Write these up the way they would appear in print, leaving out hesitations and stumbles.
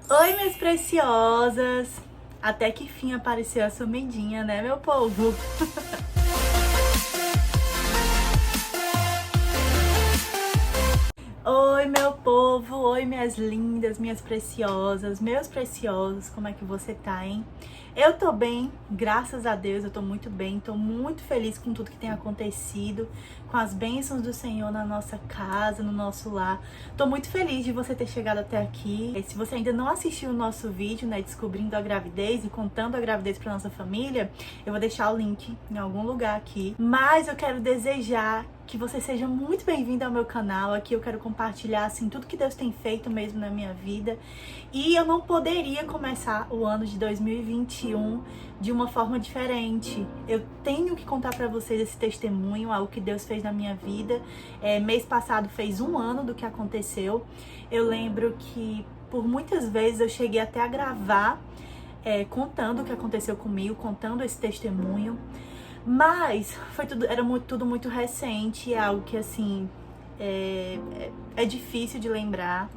Oi, minhas preciosas! Até que fim apareceu a sumidinha, né, meu povo? Oi, meu povo! Oi, minhas lindas, minhas preciosas, meus preciosos, como é que você tá, hein? Eu tô bem, graças a Deus, eu tô muito bem, tô muito feliz com tudo que tem acontecido, com as bênçãos do Senhor na nossa casa, no nosso lar. Tô muito feliz de você ter chegado até aqui. Se você ainda não assistiu o nosso vídeo, né, descobrindo a gravidez e contando a gravidez pra nossa família, eu vou deixar o link em algum lugar aqui. Mas eu quero desejar que você seja muito bem-vindo ao meu canal. Aqui eu quero compartilhar assim tudo que Deus tem feito mesmo na minha vida. E eu não poderia começar o ano de 2021 de uma forma diferente. Eu tenho que contar para vocês esse testemunho, algo que Deus fez na minha vida. Mês passado fez 1 ano do que aconteceu. Eu lembro que por muitas vezes eu cheguei até a gravar contando o que aconteceu comigo, contando esse testemunho. Mas era tudo muito recente, é algo que assim é difícil de lembrar,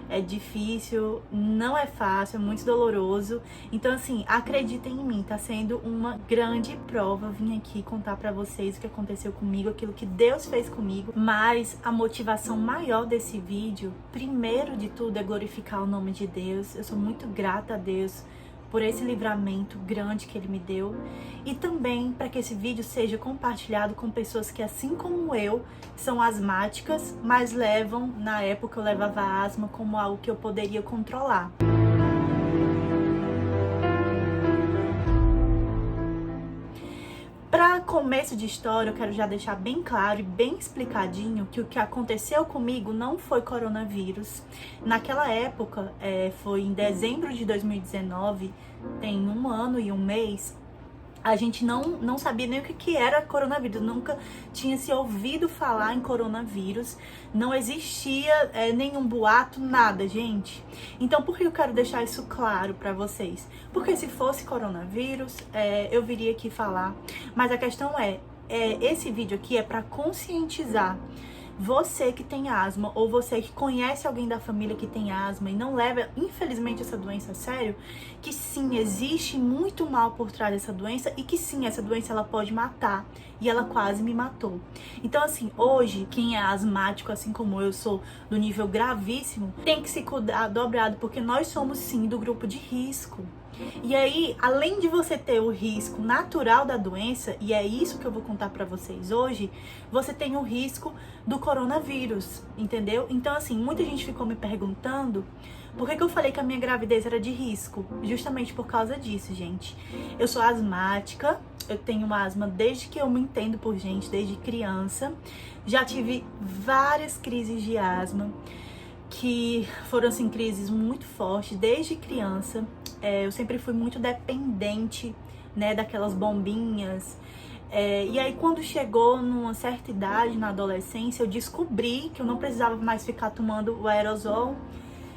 é difícil, não é fácil, é muito doloroso. Então assim, acreditem em mim, tá sendo uma grande prova vir aqui contar pra vocês o que aconteceu comigo, aquilo que Deus fez comigo. Mas a motivação maior desse vídeo, primeiro de tudo, é glorificar o nome de Deus. Eu sou muito grata a Deus por esse livramento grande que Ele me deu, e também para que esse vídeo seja compartilhado com pessoas que, assim como eu, são asmáticas, mas na época eu levava a asma como algo que eu poderia controlar. Para começo de história, eu quero já deixar bem claro e bem explicadinho que o que aconteceu comigo não foi coronavírus. Naquela época, foi em dezembro de 2019, tem 1 ano e 1 mês, a gente não sabia nem o que era coronavírus, nunca tinha se ouvido falar em coronavírus, não existia nenhum boato, nada, gente. Então, por que eu quero deixar isso claro pra vocês? Porque se fosse coronavírus, eu viria aqui falar, mas a questão esse vídeo aqui é pra conscientizar você que tem asma, ou você que conhece alguém da família que tem asma e não leva, infelizmente, essa doença a sério, que sim, existe muito mal por trás dessa doença e que sim, essa doença ela pode matar. E ela quase me matou. Então, assim, hoje, quem é asmático, assim como eu sou, do nível gravíssimo, tem que se cuidar dobrado, porque nós somos sim do grupo de risco. E aí, além de você ter o risco natural da doença, e é isso que eu vou contar pra vocês hoje, você tem o risco do coronavírus, entendeu? Então, assim, muita gente ficou me perguntando por que eu falei que a minha gravidez era de risco. Justamente por causa disso, gente. Eu sou asmática, eu tenho asma desde que eu me entendo por gente, desde criança. Já tive várias crises de asma, que foram, assim, crises muito fortes desde criança. Eu sempre fui muito dependente, né, daquelas bombinhas. E aí, quando chegou numa certa idade, na adolescência, eu descobri que eu não precisava mais ficar tomando o aerosol.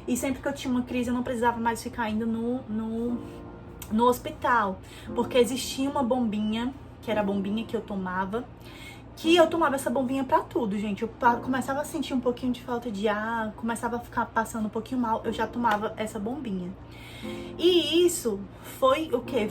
E sempre que eu tinha uma crise, eu não precisava mais ficar indo no hospital. Porque existia uma bombinha, que era a bombinha que eu tomava essa bombinha pra tudo, gente. Eu começava a sentir um pouquinho de falta de ar, começava a ficar passando um pouquinho mal, eu já tomava essa bombinha. E isso foi o quê?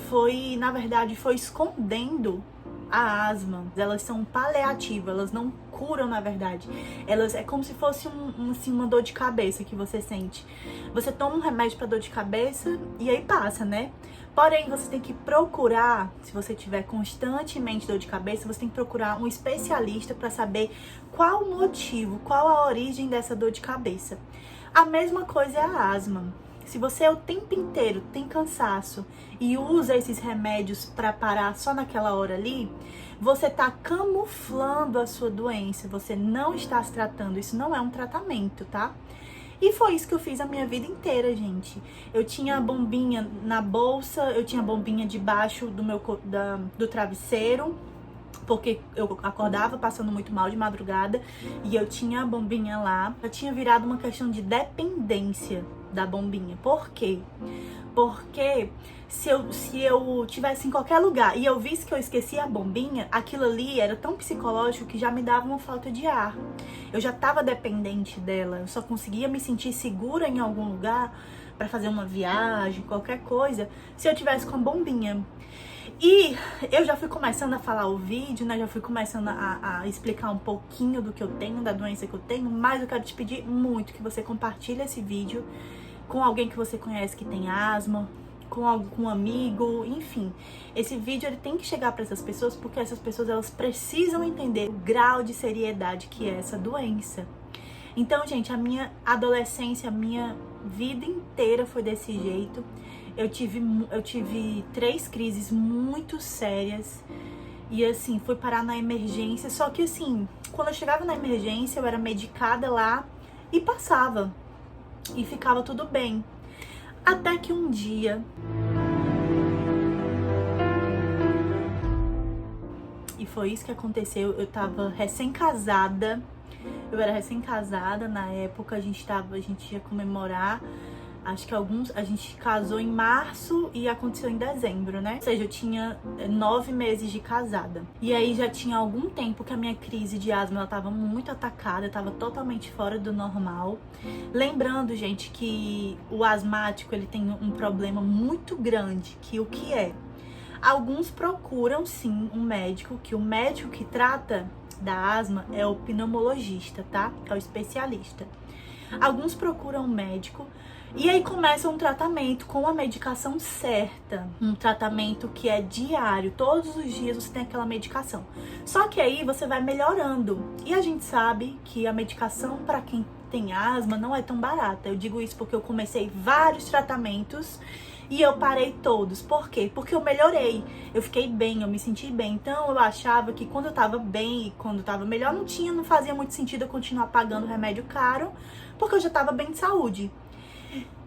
Na verdade, foi escondendo a asma. Elas são paliativas, elas não curam, na verdade. Elas é como se fosse assim, uma dor de cabeça que você sente. Você toma um remédio pra dor de cabeça e aí passa, né? Porém, você tem que procurar, se você tiver constantemente dor de cabeça, você tem que procurar um especialista para saber qual o motivo, qual a origem dessa dor de cabeça. A mesma coisa é a asma. Se você o tempo inteiro tem cansaço e usa esses remédios para parar só naquela hora ali, você tá camuflando a sua doença, você não está se tratando, isso não é um tratamento, tá? E foi isso que eu fiz a minha vida inteira, gente. Eu tinha bombinha na bolsa, eu tinha bombinha debaixo do travesseiro, porque eu acordava passando muito mal de madrugada e eu tinha a bombinha lá. Eu tinha virado uma questão de dependência da bombinha. Por quê? Porque se eu tivesse em qualquer lugar e eu visse que eu esquecia a bombinha, aquilo ali era tão psicológico que já me dava uma falta de ar. Eu já estava dependente dela, eu só conseguia me sentir segura em algum lugar pra fazer uma viagem, qualquer coisa, se eu tivesse com a bombinha. E eu já fui começando a falar o vídeo, né? Já fui começando a explicar um pouquinho do que eu tenho, da doença que eu tenho, mas eu quero te pedir muito que você compartilhe esse vídeo com alguém que você conhece que tem asma, com algum amigo, enfim. Esse vídeo ele tem que chegar para essas pessoas porque essas pessoas elas precisam entender o grau de seriedade que é essa doença. Então, gente, a minha adolescência, a minha vida inteira foi desse jeito. Eu tive 3 crises muito sérias e, assim, fui parar na emergência. Só que, assim, quando eu chegava na emergência, eu era medicada lá e passava. E ficava tudo bem. Até que um dia... E foi isso que aconteceu. Eu tava recém-casada. Eu era recém-casada na época. A gente ia comemorar... Acho que a gente casou em março e aconteceu em dezembro, né? Ou seja, eu tinha 9 meses de casada. E aí já tinha algum tempo que a minha crise de asma, ela tava muito atacada, tava totalmente fora do normal. Lembrando, gente, que o asmático, ele tem um problema muito grande, que o que é? Alguns procuram, sim, um médico, que o médico que trata da asma é o pneumologista, tá? É o especialista. Alguns procuram um médico e aí começa um tratamento com a medicação certa. Um tratamento que é diário, todos os dias você tem aquela medicação. Só que aí você vai melhorando. E a gente sabe que a medicação para quem tem asma não é tão barata. Eu digo isso porque eu comecei vários tratamentos e eu parei todos. Por quê? Porque eu melhorei. Eu fiquei bem, eu me senti bem. Então eu achava que quando eu tava bem e quando eu tava melhor, não fazia muito sentido eu continuar pagando remédio caro, porque eu já tava bem de saúde.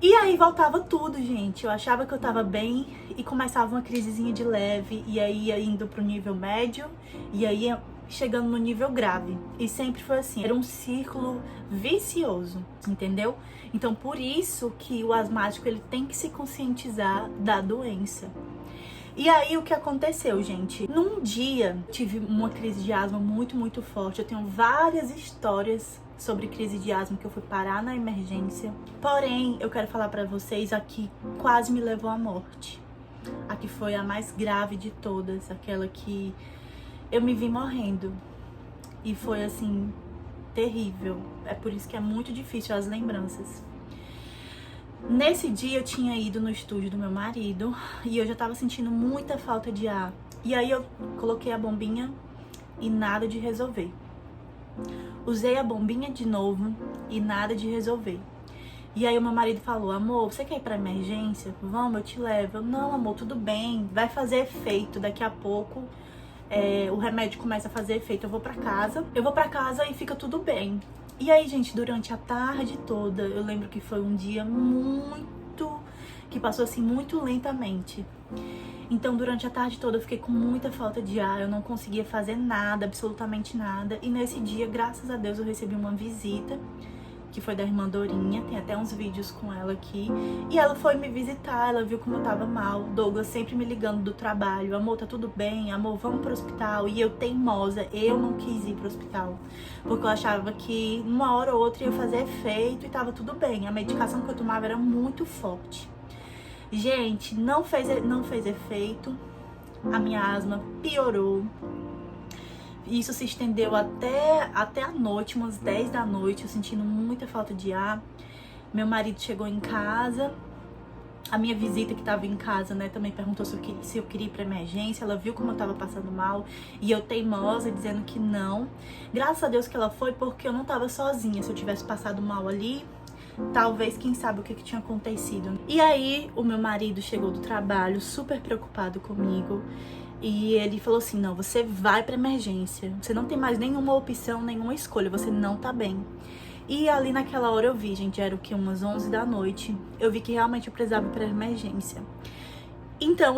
E aí voltava tudo, gente. Eu achava que eu tava bem e começava uma crisezinha de leve, e aí ia indo pro nível médio, e aí ia chegando no nível grave. E sempre foi assim, era um círculo vicioso, entendeu? Então por isso que o asmático ele tem que se conscientizar da doença. E aí o que aconteceu, gente? Num dia tive uma crise de asma muito, muito forte. Eu tenho várias histórias sobre crise de asma que eu fui parar na emergência. Porém, eu quero falar pra vocês, a que quase me levou à morte. A que foi a mais grave de todas, aquela que eu me vi morrendo. E foi assim, terrível. É por isso que é muito difícil as lembranças. Nesse dia eu tinha ido no estúdio do meu marido e eu já tava sentindo muita falta de ar. E aí eu coloquei a bombinha e nada de resolver. Usei a bombinha de novo e nada de resolver. E aí o meu marido falou, amor, você quer ir pra emergência? Vamos, eu te levo. Eu, não, amor, tudo bem, vai fazer efeito. Daqui a pouco o remédio começa a fazer efeito. Eu vou pra casa e fica tudo bem. E aí, gente, durante a tarde toda, eu lembro que foi um dia que passou assim muito lentamente. Então, durante a tarde toda eu fiquei com muita falta de ar, eu não conseguia fazer nada, absolutamente nada. E nesse dia, graças a Deus, eu recebi uma visita, que foi da irmã Dorinha, tem até uns vídeos com ela aqui. E ela foi me visitar, ela viu como eu tava mal. Douglas sempre me ligando do trabalho, amor, tá tudo bem? Amor, vamos pro hospital. E eu teimosa, eu não quis ir pro hospital, porque eu achava que uma hora ou outra ia fazer efeito e tava tudo bem. A medicação que eu tomava era muito forte. Gente, não fez efeito, a minha asma piorou. Isso se estendeu até a noite, umas 10 da noite, eu sentindo muita falta de ar. Meu marido chegou em casa, a minha visita que tava em casa, né, também perguntou se eu queria ir pra emergência. Ela viu como eu tava passando mal e eu teimosa, dizendo que não. Graças a Deus que ela foi, porque eu não tava sozinha. Se eu tivesse passado mal ali, talvez, quem sabe o que tinha acontecido. E aí, o meu marido chegou do trabalho super preocupado comigo. E ele falou assim, não, você vai pra emergência. Você não tem mais nenhuma opção, nenhuma escolha, você não tá bem. E ali naquela hora eu vi, gente, era o que? Umas 11 da noite. Eu vi que realmente eu precisava ir pra emergência. Então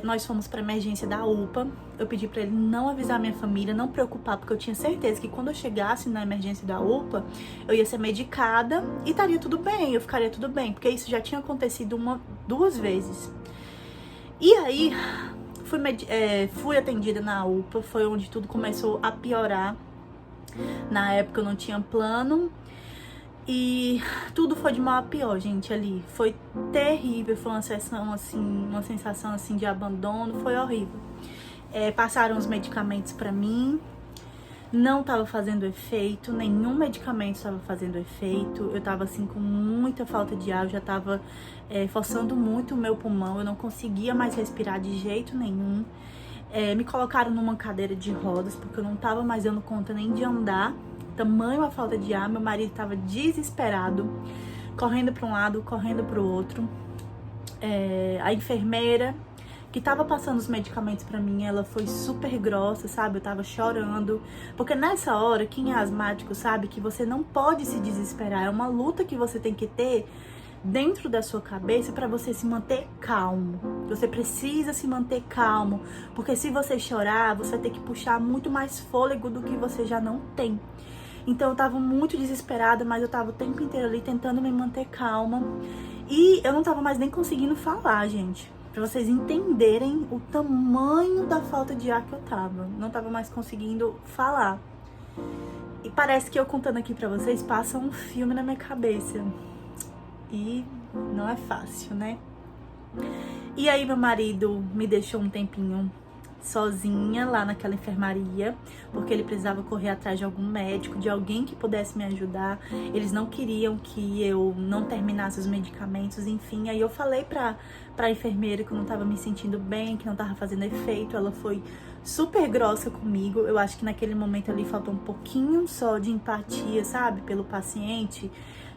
nós fomos pra emergência da UPA. Eu pedi pra ele não avisar minha família, não preocupar, porque eu tinha certeza que quando eu chegasse na emergência da UPA, eu ia ser medicada e estaria tudo bem, eu ficaria tudo bem, porque isso já tinha acontecido 2 vezes. E aí, fui atendida na UPA, foi onde tudo começou a piorar. Na época eu não tinha plano. E tudo foi de mal a pior, gente, ali. Foi terrível, foi uma sensação assim de abandono, foi horrível. Passaram os medicamentos pra mim, não tava fazendo efeito, nenhum medicamento estava fazendo efeito. Eu tava assim com muita falta de ar, eu já tava forçando muito o meu pulmão, eu não conseguia mais respirar de jeito nenhum. Me colocaram numa cadeira de rodas, porque eu não tava mais dando conta nem de andar. Tamanho a falta de ar, meu marido tava desesperado, correndo para um lado, correndo para o outro. A enfermeira que tava passando os medicamentos para mim, ela foi super grossa, sabe? Eu tava chorando, porque nessa hora, quem é asmático sabe que você não pode se desesperar, é uma luta que você tem que ter dentro da sua cabeça para você se manter calmo. Você precisa se manter calmo, porque se você chorar, você vai ter que puxar muito mais fôlego do que você já não tem. Então eu tava muito desesperada, mas eu tava o tempo inteiro ali tentando me manter calma. E eu não tava mais nem conseguindo falar, gente. Pra vocês entenderem o tamanho da falta de ar que eu tava. Não tava mais conseguindo falar. E parece que eu contando aqui pra vocês, passa um filme na minha cabeça. E não é fácil, né? E aí meu marido me deixou um tempinho sozinha lá naquela enfermaria, porque ele precisava correr atrás de algum médico, de alguém que pudesse me ajudar. Eles não queriam que eu não terminasse os medicamentos, enfim. Aí eu falei pra enfermeira que eu não tava me sentindo bem, que não tava fazendo efeito. Ela foi super grossa comigo. Eu acho que naquele momento ali faltou um pouquinho só de empatia, sabe, pelo paciente,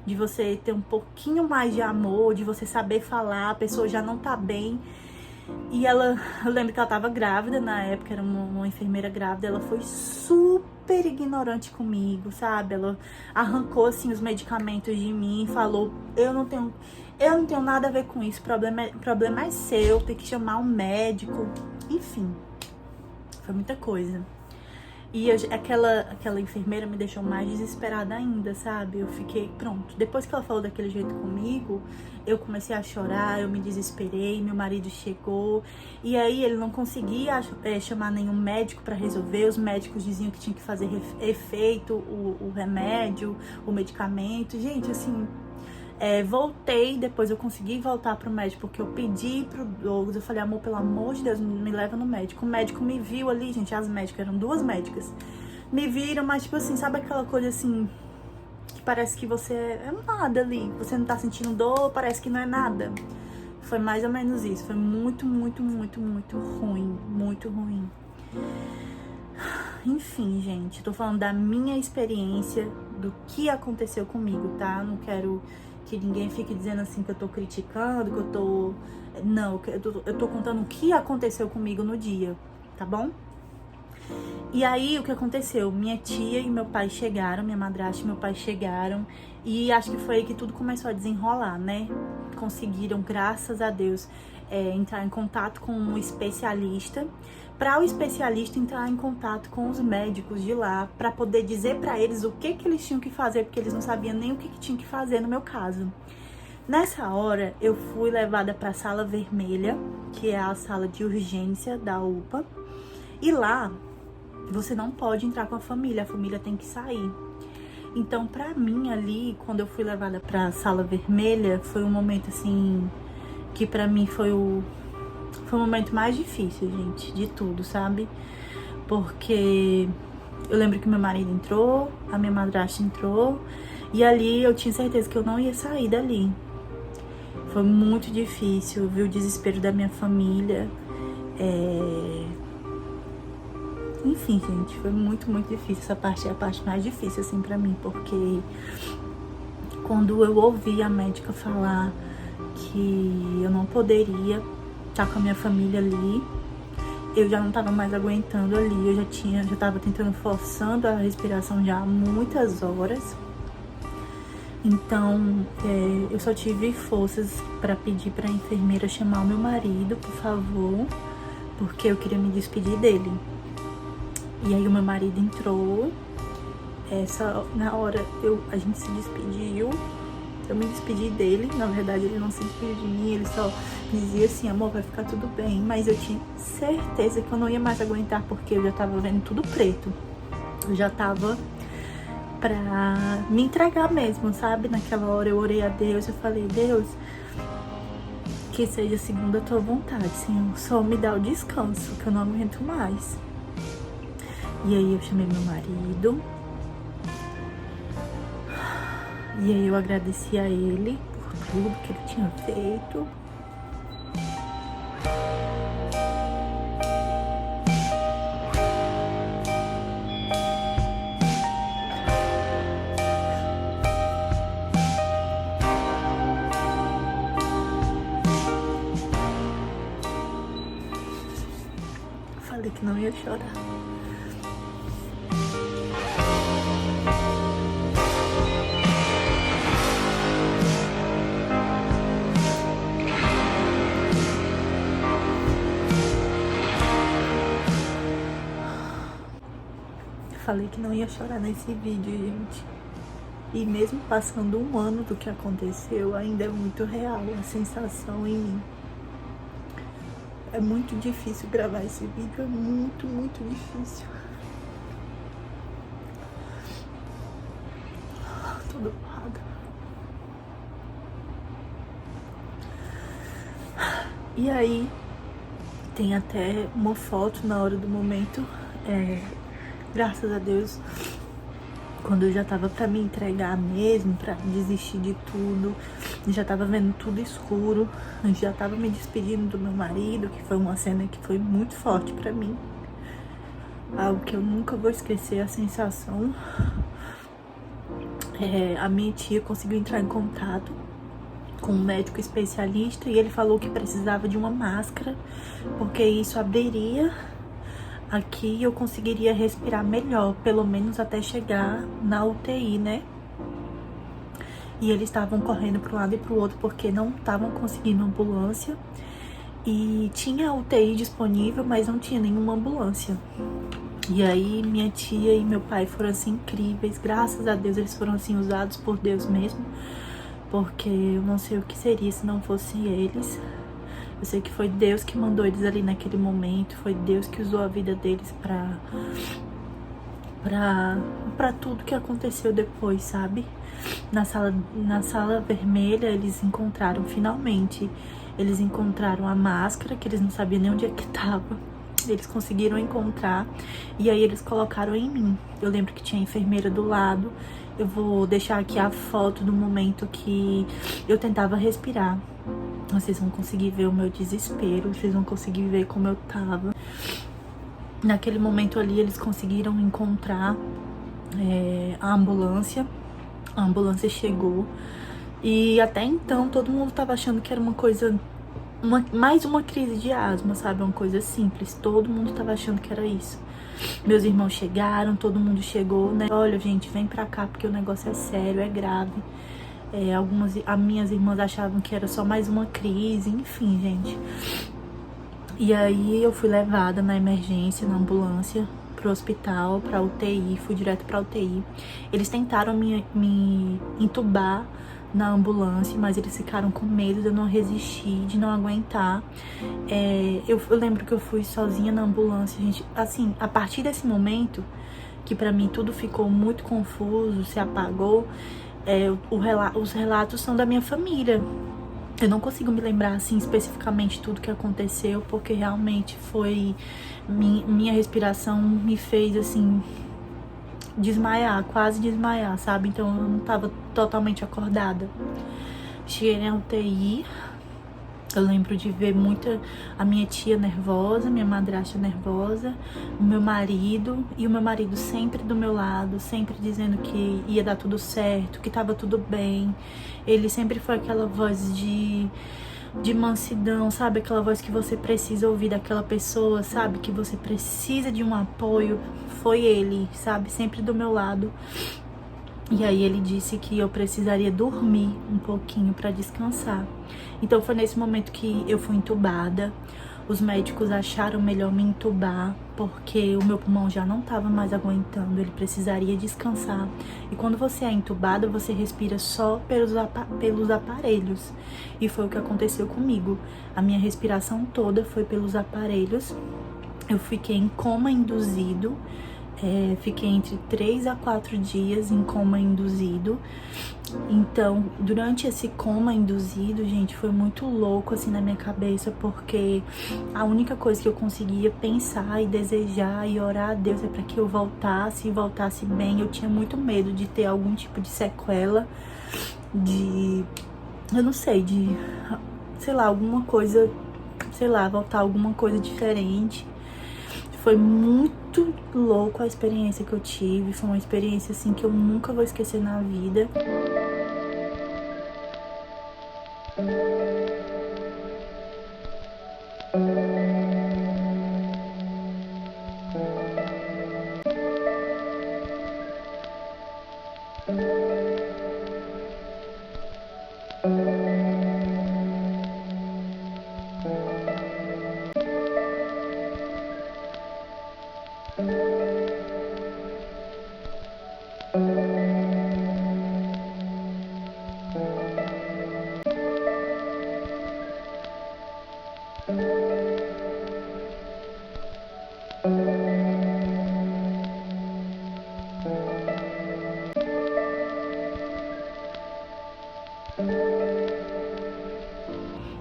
de você ter um pouquinho mais de amor, de você saber falar, a pessoa já não tá bem. E eu lembro que ela tava grávida na época, era uma enfermeira grávida, ela foi super ignorante comigo, sabe? Ela arrancou, assim, os medicamentos de mim, falou, eu não tenho nada a ver com isso, problema é seu, tem que chamar um médico, enfim, foi muita coisa. E aquela enfermeira me deixou mais desesperada ainda, sabe? Eu fiquei, pronto. Depois que ela falou daquele jeito comigo, eu comecei a chorar, eu me desesperei, meu marido chegou. E aí ele não conseguia chamar nenhum médico pra resolver. Os médicos diziam que tinha que fazer efeito o remédio, o medicamento. Gente, assim, voltei, depois eu consegui voltar pro médico, porque eu pedi pro Douglas, eu falei, amor, pelo amor de Deus, me leva no médico. O médico me viu ali, gente, as médicas, eram duas médicas, me viram, mas tipo assim, sabe aquela coisa assim, que parece que você é nada ali, você não tá sentindo dor, parece que não é nada. Foi mais ou menos isso, foi muito, muito, muito, muito ruim, muito ruim. Enfim, gente, tô falando da minha experiência, do que aconteceu comigo, tá? Não quero que ninguém fique dizendo assim que eu tô criticando, que eu tô... Não, eu tô contando o que aconteceu comigo no dia, tá bom? E aí, o que aconteceu? Minha tia e meu pai chegaram, minha madrasta e meu pai chegaram, e acho que foi aí que tudo começou a desenrolar, né? Conseguiram, graças a Deus, entrar em contato com um especialista, para o especialista entrar em contato com os médicos de lá, para poder dizer para eles o que eles tinham que fazer, porque eles não sabiam nem o que tinham que fazer no meu caso. Nessa hora, eu fui levada para a sala vermelha, que é a sala de urgência da UPA, e lá você não pode entrar com a família tem que sair. Então, pra mim ali, quando eu fui levada pra sala vermelha, foi um momento assim, que pra mim foi o momento mais difícil, gente, de tudo, sabe? Porque eu lembro que meu marido entrou, a minha madrasta entrou, e ali eu tinha certeza que eu não ia sair dali. Foi muito difícil, ver o desespero da minha família. Enfim, gente, foi muito, muito difícil. Essa parte é a parte mais difícil, assim, pra mim, porque quando eu ouvi a médica falar que eu não poderia estar com a minha família ali, eu já não tava mais aguentando ali, eu já tava tentando, forçando a respiração já há muitas horas. Então, eu só tive forças pra pedir pra enfermeira chamar o meu marido, por favor, porque eu queria me despedir dele. E aí o meu marido entrou, na hora a gente se despediu, eu me despedi dele, na verdade ele não se despediu de mim, ele só dizia assim, amor, vai ficar tudo bem, mas eu tinha certeza que eu não ia mais aguentar, porque eu já tava vendo tudo preto, eu já tava pra me entregar mesmo, sabe? Naquela hora eu orei a Deus, eu falei, Deus, que seja segundo a tua vontade, Senhor, só me dá o descanso, que eu não aguento mais. E aí eu chamei meu marido, e aí eu agradeci a ele por tudo que ele tinha feito. Falei que não ia chorar. Falei que não ia chorar nesse vídeo, gente. E mesmo passando um ano do que aconteceu, ainda é muito real a sensação em mim. É muito difícil gravar esse vídeo, é muito, muito difícil. Tô dopada. E aí, tem até uma foto na hora do momento, graças a Deus, quando eu já tava pra me entregar mesmo, pra desistir de tudo, já tava vendo tudo escuro, já tava me despedindo do meu marido, que foi uma cena que foi muito forte pra mim. Algo que eu nunca vou esquecer, a sensação. A minha tia conseguiu entrar em contato com um médico especialista e ele falou que precisava de uma máscara, porque isso abriria aqui e eu conseguiria respirar melhor, pelo menos até chegar na UTI, né? E eles estavam correndo para um lado e para o outro porque não estavam conseguindo ambulância. E tinha UTI disponível, mas não tinha nenhuma ambulância. E aí minha tia e meu pai foram assim incríveis, graças a Deus eles foram assim usados por Deus mesmo, porque eu não sei o que seria se não fossem eles. Eu sei que foi Deus que mandou eles ali naquele momento, foi Deus que usou a vida deles pra tudo que aconteceu depois, sabe? Na sala vermelha eles encontraram finalmente, eles encontraram a máscara, que eles não sabiam nem onde é que tava. Eles conseguiram encontrar e aí eles colocaram em mim. Eu lembro que tinha a enfermeira do lado. Eu vou deixar aqui a foto do momento que eu tentava respirar. Vocês vão conseguir ver o meu desespero, vocês vão conseguir ver como eu tava. Naquele momento ali eles conseguiram encontrar a ambulância. A ambulância chegou e até então todo mundo tava achando que era uma coisa, mais uma crise de asma, sabe? Uma coisa simples, todo mundo tava achando que era isso. Meus irmãos chegaram, todo mundo chegou, né? Olha, gente, vem pra cá porque o negócio é sério, é grave. As minhas irmãs achavam que era só mais uma crise, enfim, gente. E aí eu fui levada na emergência, na ambulância, pro hospital, pra UTI, fui direto pra UTI. Eles tentaram me entubar na ambulância, mas eles ficaram com medo de eu não resistir, de não aguentar. Eu lembro que eu fui sozinha na ambulância, gente. Assim, a partir desse momento, que pra mim tudo ficou muito confuso, se apagou, os relatos são da minha família. Eu não consigo me lembrar, assim, especificamente tudo que aconteceu, porque realmente foi... Minha respiração me fez, assim, desmaiar, quase desmaiar, sabe? Então eu não tava totalmente acordada. Cheguei na UTI, eu lembro de ver a minha tia nervosa, minha madrasta nervosa, o meu marido, e o meu marido sempre do meu lado, sempre dizendo que ia dar tudo certo, que tava tudo bem. Ele sempre foi aquela voz de mansidão, sabe? Aquela voz que você precisa ouvir daquela pessoa, sabe? Que você precisa de um apoio. Foi ele, sabe? Sempre do meu lado. E aí ele disse que eu precisaria dormir um pouquinho pra descansar. Então foi nesse momento que eu fui entubada. Os médicos acharam melhor me entubar, porque o meu pulmão já não estava mais aguentando, ele precisaria descansar. E quando você é entubada, você respira só pelos aparelhos. E foi o que aconteceu comigo. A minha respiração toda foi pelos aparelhos. Eu fiquei em coma induzido. Fiquei entre 3 a 4 dias em coma induzido. Então, durante esse coma induzido, gente, foi muito louco assim na minha cabeça, porque a única coisa que eu conseguia pensar e desejar e orar a Deus é para que eu voltasse e voltasse bem. Eu tinha muito medo de ter algum tipo de sequela, eu não sei, sei lá, alguma coisa, sei lá, voltar alguma coisa diferente. Foi muito louco a experiência que eu tive, foi uma experiência assim que eu nunca vou esquecer na vida.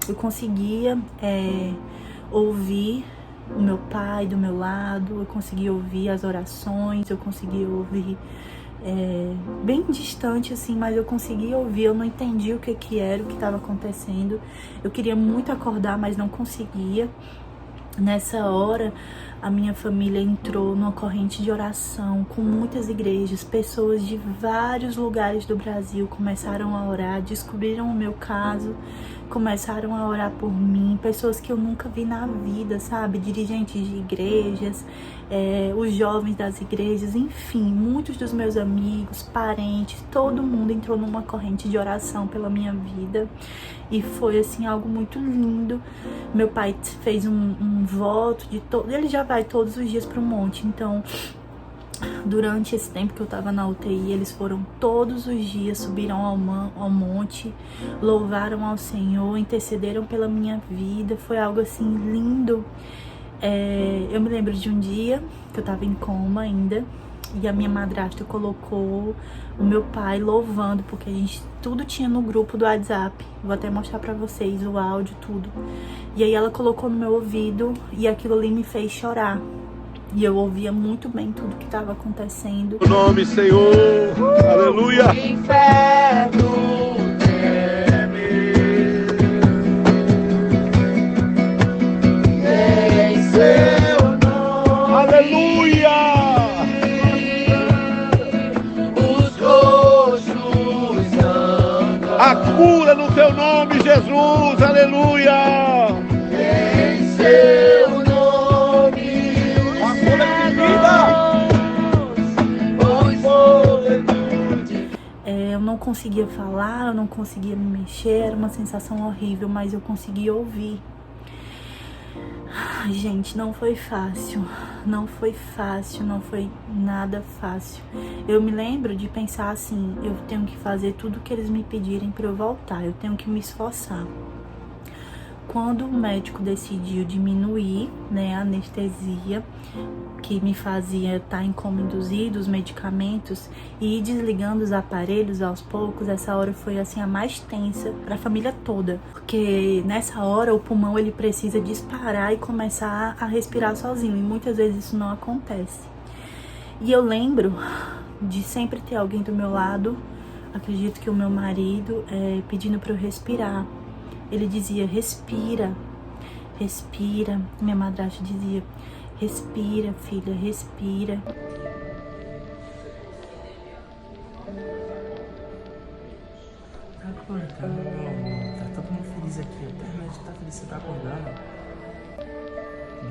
Eu conseguia ouvir o meu pai do meu lado, eu conseguia ouvir as orações, eu conseguia ouvir bem distante assim, mas eu conseguia ouvir, eu não entendia o que era, o que estava acontecendo. Eu queria muito acordar, mas não conseguia. Nessa hora, a minha família entrou numa corrente de oração com muitas igrejas, pessoas de vários lugares do Brasil começaram a orar, descobriram o meu caso, começaram a orar por mim, pessoas que eu nunca vi na vida, sabe? Dirigentes de igrejas, os jovens das igrejas, enfim, muitos dos meus amigos, parentes, todo mundo entrou numa corrente de oração pela minha vida. E foi, assim, algo muito lindo. Meu pai fez um voto de ele já vai todos os dias para o monte, então durante esse tempo que eu tava na UTI, eles foram todos os dias, subiram ao monte, louvaram ao Senhor, intercederam pela minha vida. Foi algo assim lindo. Eu me lembro de um dia que eu tava em coma ainda, e a minha madrasta colocou o meu pai louvando, porque a gente tudo tinha no grupo do WhatsApp. Vou até mostrar pra vocês o áudio, tudo. E aí ela colocou no meu ouvido e aquilo ali me fez chorar. E eu ouvia muito bem tudo que estava acontecendo. O nome, Senhor, aleluia. Inferno treme em seu nome. Aleluia. Os roxos andam. A cura no teu nome, Jesus, aleluia. Em seu nome. Eu não conseguia falar, eu não conseguia me mexer, era uma sensação horrível, mas eu conseguia ouvir. Ai, gente, não foi fácil, não foi fácil, não foi nada fácil. Eu me lembro de pensar assim, eu tenho que fazer tudo o que eles me pedirem para eu voltar, eu tenho que me esforçar. Quando o médico decidiu diminuir, né, a anestesia que me fazia estar em coma induzido, os medicamentos, e ir desligando os aparelhos aos poucos, essa hora foi assim a mais tensa para a família toda, porque nessa hora o pulmão ele precisa disparar e começar a respirar sozinho, e muitas vezes isso não acontece. E eu lembro de sempre ter alguém do meu lado, acredito que o meu marido, pedindo para eu respirar. Ele dizia, respira, respira. Minha madrasta dizia, respira, filha, respira. Acorda, meu amor. Tá todo mundo feliz aqui. Até a médica tá feliz, você tá acordando.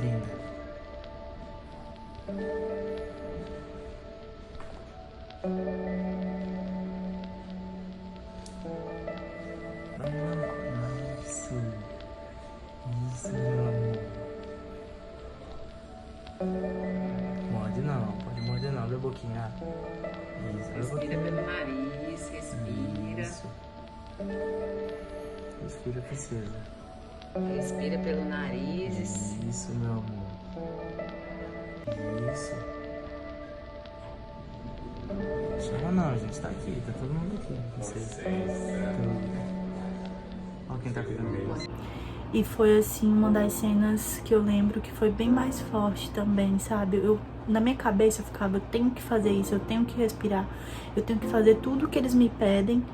Linda. Isso, meu amor. Morde não, pode morder não, abre a boquinha. Isso, abre a boquinha. Respira pelo nariz, respira. Isso. Respira, princesa. Respira pelo nariz. Isso, meu amor. Isso. chama não, gente, tá aqui, tá todo mundo aqui. Vocês. Olha quem tá cuidando deles. E foi assim uma das cenas que eu lembro que foi bem mais forte também, sabe? Na minha cabeça eu ficava, eu tenho que fazer isso, eu tenho que respirar, eu tenho que fazer tudo o que eles me pedem,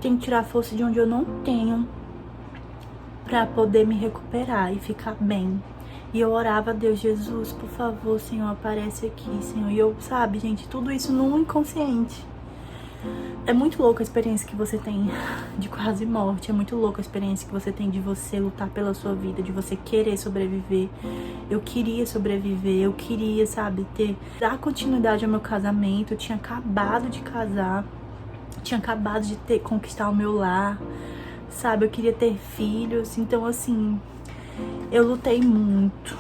tenho que tirar força de onde eu não tenho pra poder me recuperar e ficar bem. E eu orava a Deus, Jesus, por favor, Senhor, aparece aqui, Senhor. E eu, sabe, gente, tudo isso no inconsciente. É muito louca a experiência que você tem de quase morte, é muito louca a experiência que você tem de você lutar pela sua vida, de você querer sobreviver. Eu queria sobreviver, eu queria, sabe, dar continuidade ao meu casamento. Eu tinha acabado de casar, tinha acabado de conquistar o meu lar, sabe, eu queria ter filhos. Então, assim, eu lutei muito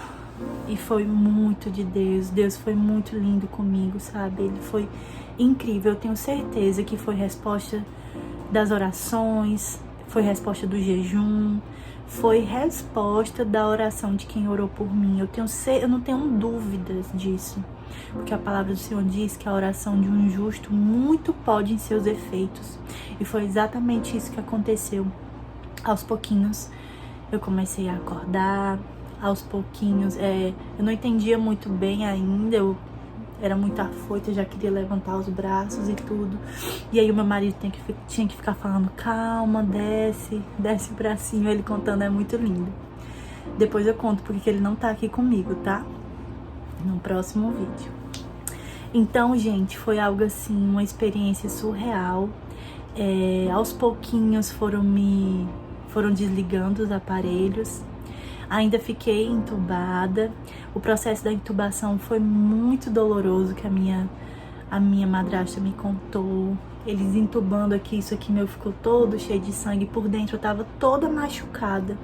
e foi muito de Deus. Deus foi muito lindo comigo, sabe, ele foi incrível. Eu tenho certeza que foi resposta das orações, foi resposta do jejum, foi resposta da oração de quem orou por mim. Eu não tenho dúvidas disso, porque a palavra do Senhor diz que a oração de um justo muito pode em seus efeitos. E foi exatamente isso que aconteceu. Aos pouquinhos eu comecei a acordar, aos pouquinhos, eu não entendia muito bem ainda, eu era muito afoita, já queria levantar os braços e tudo. E aí o meu marido tinha que ficar falando, calma, desce o bracinho, ele contando, é muito lindo. Depois eu conto porque ele não tá aqui comigo, tá? No próximo vídeo. Então, gente, foi algo assim, uma experiência surreal. Aos pouquinhos foram desligando os aparelhos. Ainda fiquei entubada. O processo da intubação foi muito doloroso, que a minha madrasta me contou. Eles entubando aqui, isso aqui meu ficou todo cheio de sangue. Por dentro eu tava toda machucada.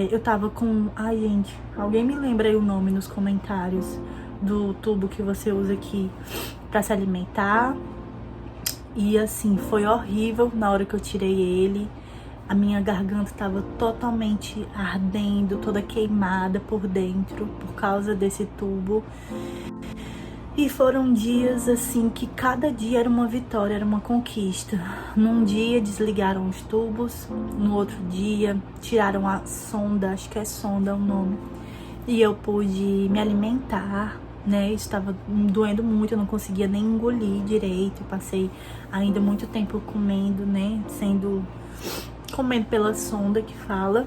Eu tava com... Ai, gente, alguém me lembra aí o nome nos comentários do tubo que você usa aqui pra se alimentar. E assim, foi horrível na hora que eu tirei ele. A minha garganta estava totalmente ardendo, toda queimada por dentro, por causa desse tubo. E foram dias assim que cada dia era uma vitória, era uma conquista. Num dia desligaram os tubos, no outro dia tiraram a sonda, acho que é sonda o nome. E eu pude me alimentar, né? Isso estava me doendo muito, eu não conseguia nem engolir direito. Eu passei ainda muito tempo comendo, né? Comendo pela sonda que fala.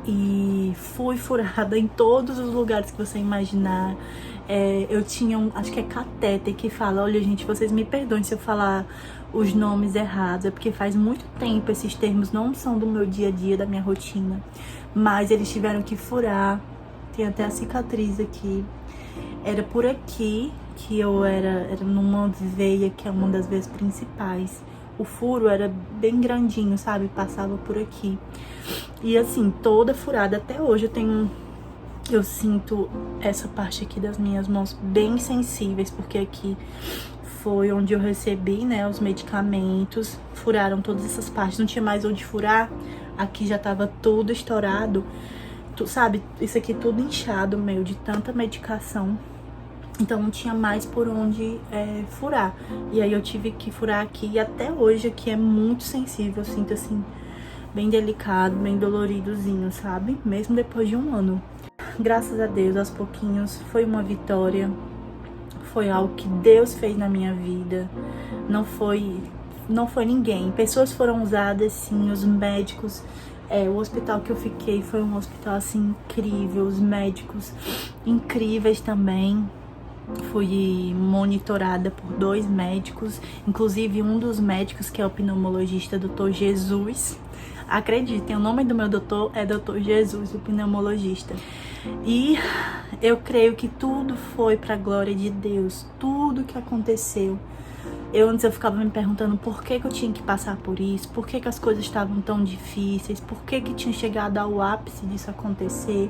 E fui furada em todos os lugares que você imaginar. Eu tinha acho que é catéter que fala. Olha, gente, vocês me perdoem se eu falar os nomes errados, é porque faz muito tempo, esses termos não são do meu dia a dia, da minha rotina. Mas eles tiveram que furar. Tem até a cicatriz aqui. Era por aqui que eu era numa veia, que é uma das veias principais. O furo era bem grandinho, sabe? Passava por aqui. E assim, toda furada. Até hoje eu sinto essa parte aqui das minhas mãos bem sensíveis, porque aqui foi onde eu recebi, né, os medicamentos. Furaram todas essas partes, não tinha mais onde furar. Aqui já tava tudo estourado. Sabe? Isso aqui tudo inchado, de tanta medicação. Então não tinha mais por onde furar. E aí eu tive que furar aqui. E até hoje aqui é muito sensível. Eu sinto assim, bem delicado, bem doloridozinho, sabe? Mesmo depois de um ano. Graças a Deus, aos pouquinhos, foi uma vitória. Foi algo que Deus fez na minha vida. Não foi ninguém. Pessoas foram usadas, sim, os médicos. O hospital que eu fiquei foi um hospital assim incrível. Os médicos incríveis também. Fui monitorada por 2 médicos, inclusive um dos médicos, que é o pneumologista, Dr. Jesus. Acreditem, o nome do meu doutor é Dr. Jesus, o pneumologista. E eu creio que tudo foi para a glória de Deus, tudo que aconteceu. Antes eu ficava me perguntando por que eu tinha que passar por isso, por que as coisas estavam tão difíceis, por que tinha chegado ao ápice disso acontecer.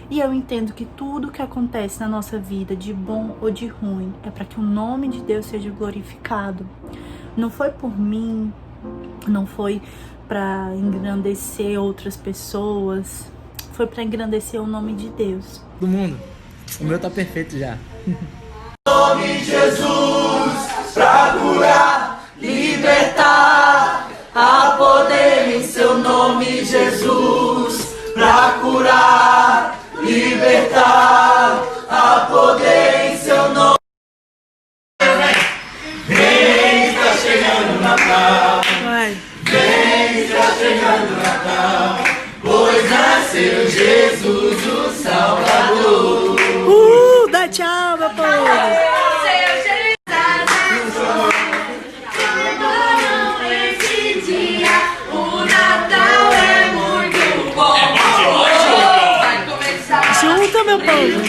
E eu entendo que tudo que acontece na nossa vida, de bom ou de ruim, é para que o nome de Deus seja glorificado. Não foi por mim, não foi para engrandecer outras pessoas, foi para engrandecer o nome de Deus. Do mundo, o meu tá perfeito já. Em nome de Jesus. nome Jesus, pra curar, libertar, há poder em seu nome. Vem, está chegando o Natal. Vai. Vem, está chegando o Natal, pois nasceu Jesus, o Salvador. Dá tchau, meu povo. Esse dia, o Natal é muito bom. Vai começar. Junta, meu povo.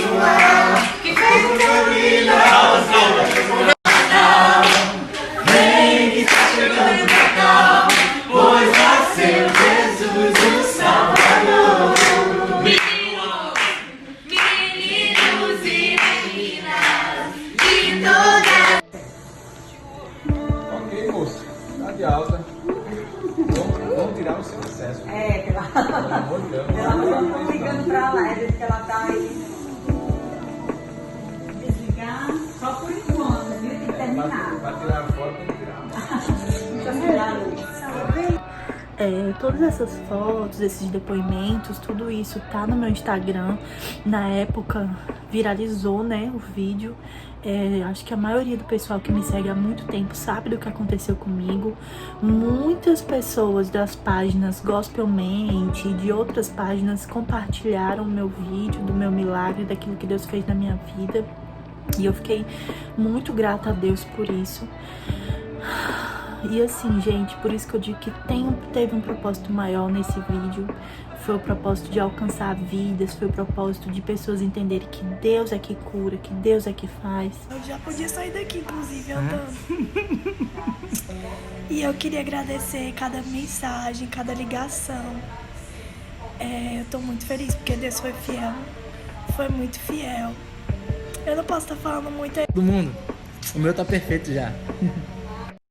Que fez o caminho. Vem que tá chegando o Natal, pois nasceu Jesus, o Salvador. Meninos e meninas de todas. Ok, moço. Tá de alta. Vamos tirar o seu acesso. Pelo amor de Deus. Ela tá ligando pra lá, diz que ela tá aí. Desligar só por enquanto, viu? Tem que terminar. Vai tirar fora, tem que tirar. Todas essas fotos, esses depoimentos, tudo isso tá no meu Instagram. Na época viralizou, né, o vídeo. Acho que a maioria do pessoal que me segue há muito tempo sabe do que aconteceu comigo. Muitas pessoas das páginas Gospelmente e de outras páginas compartilharam o meu vídeo, do meu milagre, daquilo que Deus fez na minha vida. E eu fiquei muito grata a Deus por isso. E assim, gente, por isso que eu digo que teve um propósito maior nesse vídeo. Foi o propósito de alcançar vidas, foi o propósito de pessoas entenderem que Deus é que cura, que Deus é que faz. Eu já podia sair daqui, inclusive, andando. E eu queria agradecer cada mensagem, cada ligação. Eu tô muito feliz porque Deus foi fiel, foi muito fiel. Eu não posso estar falando muito. Todo mundo, o meu tá perfeito já.